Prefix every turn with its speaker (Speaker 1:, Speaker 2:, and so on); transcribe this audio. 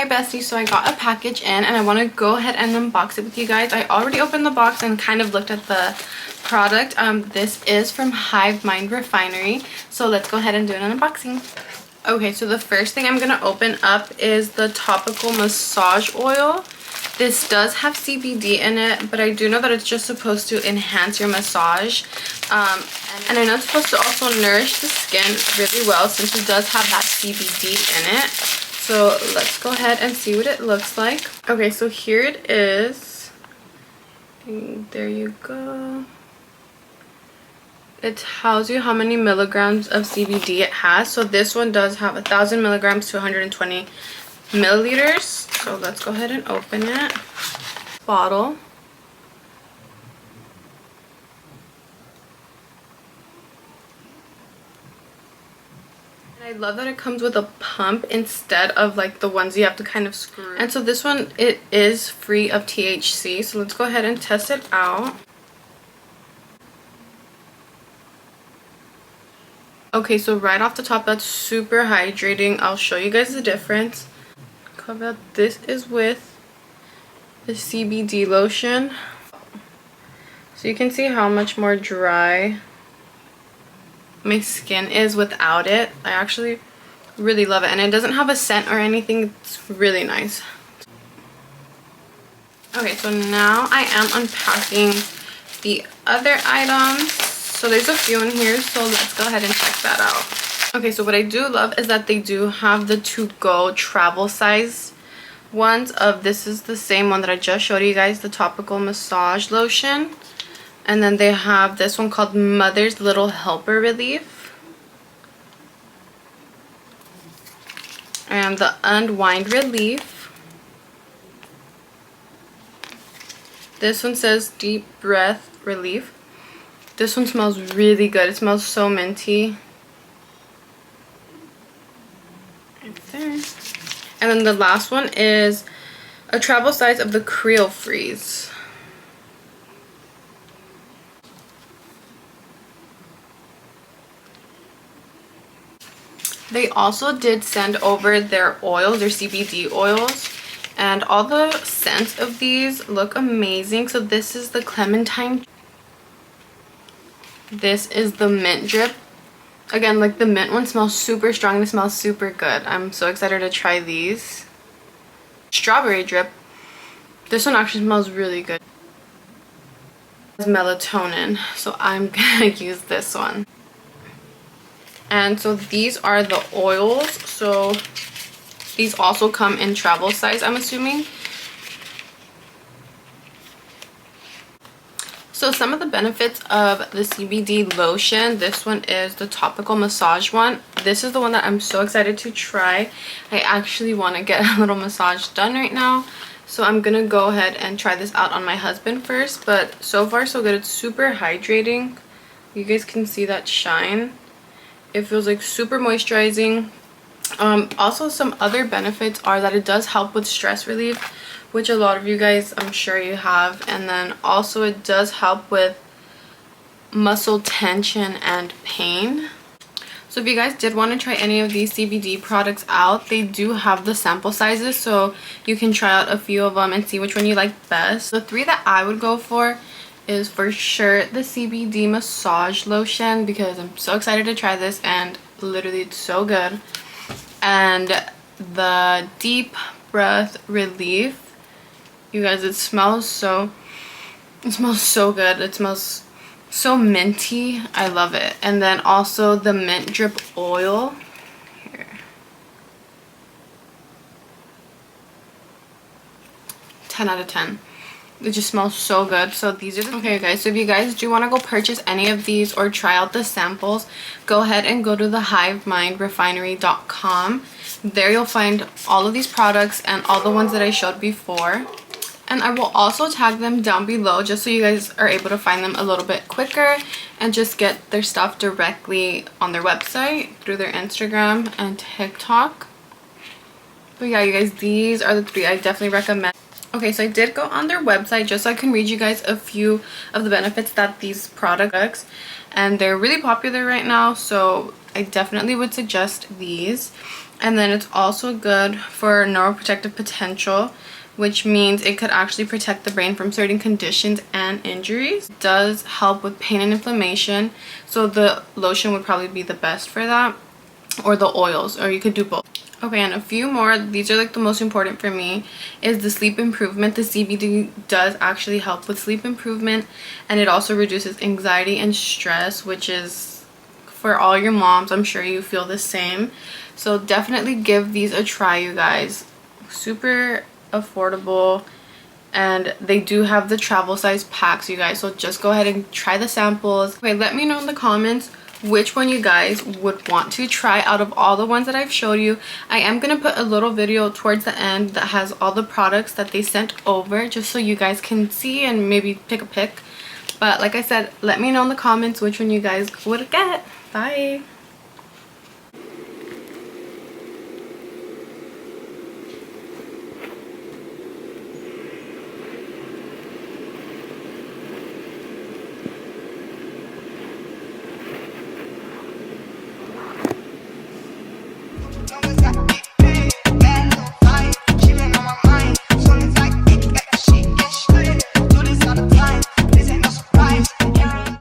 Speaker 1: Hi Bestie, so I got a package in and I want to go ahead and unbox it with you guys. I already opened the box and kind of looked at the product. This is from Hive Refinery, so let's go ahead and do an unboxing. Okay, so the first thing I'm going to open up is the topical massage oil. This does have CBD in it, but I do know that it's just supposed to enhance your massage. And I know it's supposed to also nourish the skin really well since it does have that CBD in it. So let's go ahead and see what it looks like. Okay, so here it is. And there you go. It tells you how many milligrams of CBD it has. So this one does have 1,000 milligrams to 120 milliliters. So let's go ahead and open it. Bottle. I love that it comes with a pump instead of like the ones you have to kind of screw. And so this one, it is free of THC. So let's go ahead and test it out. Okay, so right off the top, that's super hydrating. I'll show you guys the difference. This is with the CBD lotion. So you can see how much more dry my skin is without it. I actually really love it, and it doesn't have a scent or anything. It's really nice. Okay, so now I am unpacking the other items. So there's a few in here, so let's go ahead and check that out. Okay, so what I do love is that they do have the to-go travel size ones of, this is the same one that I just showed you guys, the topical massage lotion. And then they have this one called Mother's Little Helper Relief. And the Unwind Relief. This one says Deep Breath Relief. This one smells really good. It smells so minty. Right there. And then the last one is a travel size of the Creo Freeze. They also did send over their oils, their CBD oils, and all the scents of these look amazing. So this is the clementine. This is the mint drip. Again, like the mint one smells super strong and it smells super good. I'm so excited to try these. Strawberry drip. This one actually smells really good. It's melatonin, so I'm gonna use this one. And so these are the oils. So these also come in travel size, I'm assuming. So some of the benefits of the CBD lotion, this one is the topical massage one. This is the one that I'm so excited to try. I actually want to get a little massage done right now. So I'm going to go ahead and try this out on my husband first. But so far so good. It's super hydrating. You guys can see that shine. It feels like super moisturizing. Also, some other benefits are that it does help with stress relief, which a lot of you guys, I'm sure you have. And then also it does help with muscle tension and pain. So if you guys did want to try any of these CBD products out, they do have the sample sizes, so you can try out a few of them and see which one you like best. The three that I would go for is for sure the CBD massage lotion, because I'm so excited to try this and literally it's so good. And the deep breath relief, you guys, it smells so good. It smells so minty. I love it. And then also the mint drip oil here. 10 out of 10. It just smells so good. So these are the okay guys, so if you guys do want to go purchase any of these or try out the samples, go ahead and go to the hivemindrefinery.com. There you'll find all of these products and all the ones that I showed before, and I will also tag them down below just so you guys are able to find them a little bit quicker and just get their stuff directly on their website through their Instagram and TikTok. But yeah, you guys, these are the three I definitely recommend. Okay, so I did go on their website just so I can read you guys a few of the benefits that these products, and they're really popular right now. So I definitely would suggest these. And then it's also good for neuroprotective potential, which means it could actually protect the brain from certain conditions and injuries. It does help with pain and inflammation, so the lotion would probably be the best for that, or the oils, or you could do both. Okay, and a few more. These are like the most important for me, is the sleep improvement. The CBD does actually help with sleep improvement, and it also reduces anxiety and stress, which is for all your moms. I'm sure you feel the same. So definitely give these a try, you guys. Super affordable, and they do have the travel size packs, you guys, so just go ahead and try the samples. Okay, let me know in the comments which one you guys would want to try out of all the ones that I've showed you. I am gonna put a little video towards the end that has all the products that they sent over, just so you guys can see and maybe pick a pick. But like I said, let me know in the comments which one you guys would get. Bye.